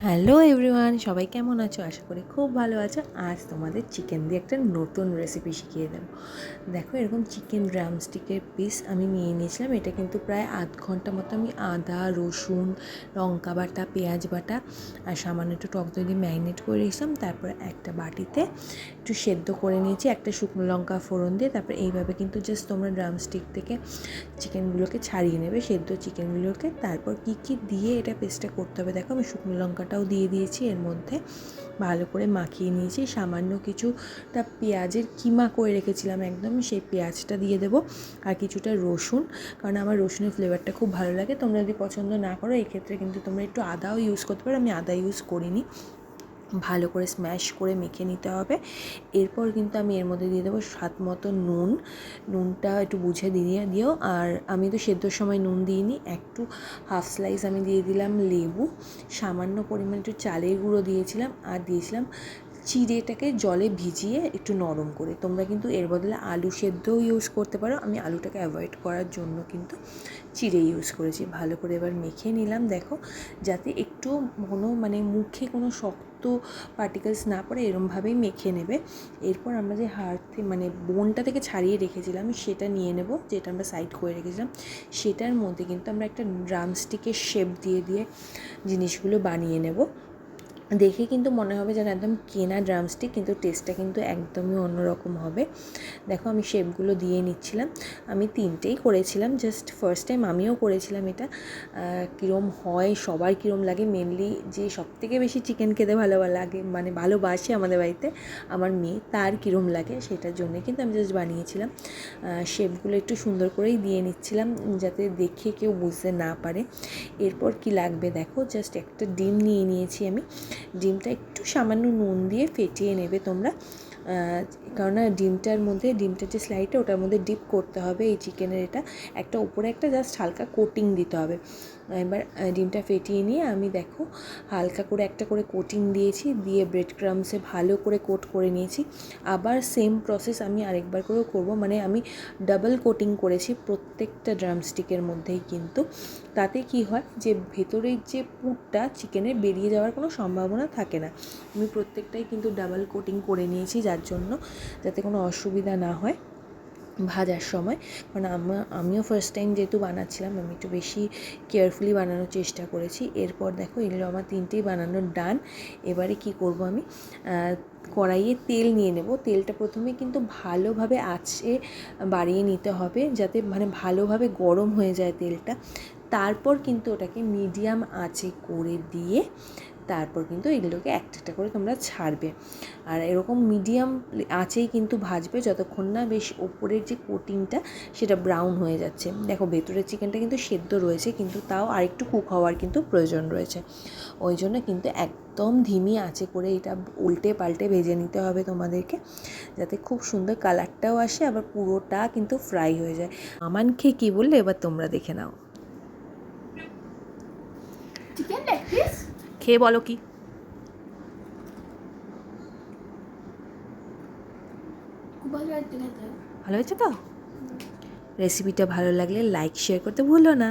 Hello everyone, সবাই কেমন আছো? আশা করি খুব ভালো আছো। আজ তোমাদের চিকেন দিয়ে একটা নতুন রেসিপি শিখিয়ে দেবো। দেখো, এরকম চিকেন ড্রামস্টিকের পিস আমি নিয়ে নিয়েছিলাম। এটা কিন্তু প্রায় আধ ঘন্টা মতো আমি আদা, রসুন, লঙ্কা বাটা, পেঁয়াজ বাটা আর সামান্য একটু টক দই দিয়ে ম্যারিনেট করে রেখেছিলাম। তারপর একটা বাটিতে একটু সেদ্ধ করে নিয়েছি একটা শুকনো লঙ্কা ফোড়ন দিয়ে। তারপর এইভাবে কিন্তু জাস্ট তোমরা ড্রামস্টিক থেকে চিকেনগুলোকে ছাড়িয়ে নেবে, সেদ্ধ চিকেনগুলোকে। তারপর কি দিয়ে এটা পেস্টটা করতে হবে দেখো, আমি শুকনো লঙ্কাটাও দিয়ে দিয়েছি, এর মধ্যে ভালো করে মাখিয়ে নিয়েছি। সামান্য কিছুটা পেঁয়াজের কিমা করে রেখেছিলাম একদম, সেই পেঁয়াজটা দিয়ে দেবো। আর কিছুটা রসুন, কারণ আমার রসুনের ফ্লেভারটা খুব ভালো লাগে। তোমরা যদি পছন্দ না করো এক্ষেত্রে কিন্তু তোমরা একটু আদাও ইউজ করতে পারো, আমি আদা ইউজ করিনি। ভালো করে স্ম্যাশ করে মেখে নিতে হবে। এরপর কিন্তু আমি এর মধ্যে দিয়ে দেবো স্বাদ মতো নুনটা একটু বুঝে দিও। আর আমি তো সেদ্ধর সময় নুন দিইনি, একটু হাফ স্লাইস আমি দিয়ে দিলাম লেবু, সামান্য পরিমাণ একটু চালের গুঁড়ো দিয়েছিলাম, আর দিয়েছিলাম চিড়েটাকে জলে ভিজিয়ে একটু নরম করে। তোমরা কিন্তু এর বদলে আলু সেদ্ধও ইউজ করতে পারো, আমি আলুটাকে অ্যাভয়েড করার জন্য কিন্তু চিড়ে ইউজ করেছি। ভালো করে এবার মেখে নিলাম দেখো, যাতে একটু মুখে কোনো শক্ত পার্টিকেলস না পড়ে, এরমভাবেই মেখে নেবে। এরপর আমরা যে বোনটা থেকে ছাড়িয়ে রেখেছিলাম সেটা নিয়ে নেব, যেটা আমরা সাইড করে রেখেছিলাম। সেটার মধ্যে কিন্তু আমরা একটা ড্রামস্টিকের শেপ দিয়ে জিনিসগুলো বানিয়ে নেব। দেখে কিন্তু মনে হবে যেন একদম কেনা ড্রামস্টিক, কিন্তু টেস্টটা কিন্তু একদমই অন্যরকম হবে। দেখো, আমি শেপগুলো দিয়ে নিচ্ছিলাম। আমি 3টেই করেছিলাম, জাস্ট ফার্স্ট টাইম আমিও করেছিলাম এটা। কীরম হয়, সবার কীরম লাগে, মেনলি যে সবথেকে বেশি চিকেন খেতে ভালোবাসে আমাদের বাড়িতে আমার মেয়ে, তার কীরম লাগে সেটার জন্যে কিন্তু আমি জাস্ট বানিয়েছিলাম। শেপগুলো একটু সুন্দর করেই দিয়ে নিচ্ছিলাম, যাতে দেখে কেউ বুঝতে না পারে। এরপর কি লাগবে দেখো, জাস্ট একটা ডিম নিয়ে নিয়েছি আমি। ডিমটা একটু সামান্য নুন দিয়ে ফেটিয়ে নেবে তোমরা, কারণ ডিমটার যে স্লাইডটা ওটার মধ্যে ডিপ করতে হবে এই চিকেনের। একটা উপরে একটা জাস্ট হালকা কোটিং দিতে হবে। এবার ডিমটা ফেটিয়ে নিয়ে আমি দেখো হালকা করে একটা করে কোটিং দিয়েছি, দিয়ে ব্রেড ক্রামসে ভালো করে কোট করে নিয়েছি। আবার সেম প্রসেস আমি আরেকবার করেও করবো, আমি ডাবল কোটিং করেছি প্রত্যেকটা ড্রামস্টিকের মধ্যেই। কিন্তু তাতে কি হয় যে ভেতরের যে পুরটা চিকেনের বেরিয়ে যাওয়ার কোনো সম্ভাবনা থাকে না। আমি প্রত্যেকটাই কিন্তু ডাবল কোটিং করে নিয়েছি, যার জন্য যাতে কোনো অসুবিধা না হয় ভাজার সময়। কারণ আমিও ফার্স্ট টাইম যেহেতু বানাচ্ছিলাম, আমি একটু বেশি কেয়ারফুলি বানানোর চেষ্টা করেছি। এরপর দেখো, এগুলো আমার 3টেই বানানোর ডান। এবারে কি করব, আমি কড়াইয়ে তেল নিয়ে নেব। তেলটা প্রথমে কিন্তু ভালোভাবে আঁচে বাড়িয়ে নিতে হবে, যাতে ভালোভাবে গরম হয়ে যায় তেলটা। তারপর কিন্তু ওটাকে মিডিয়াম আঁচে করে দিয়ে তারপর কিন্তু এগুলোকে একটা একটা করে তোমরা ছাড়বে। আর এরকম মিডিয়াম আঁচেই কিন্তু ভাজবে, যতক্ষণ না বেশ ওপরের যে কোটিংটা সেটা ব্রাউন হয়ে যাচ্ছে। দেখো, ভেতরের চিকেনটা কিন্তু সেদ্ধ রয়েছে, কিন্তু তাও আরেকটু কুক হওয়ার কিন্তু প্রয়োজন রয়েছে। ওই জন্য কিন্তু একদম ধিমি আঁচে করে এটা উল্টে পাল্টে ভেজে নিতে হবে তোমাদেরকে, যাতে খুব সুন্দর কালারটাও আসে, আবার পুরোটা কিন্তু ফ্রাই হয়ে যায়। আমান খেয়ে কী বললে এবার তোমরা দেখে নাও। চিকেন লেগ পিস খেয়ে বলো কি খুব ভালো লাগছে খেতে। ভালো হয়েছে তো? রেসিপিটা ভালো লাগলে লাইক শেয়ার করতে ভুলো না।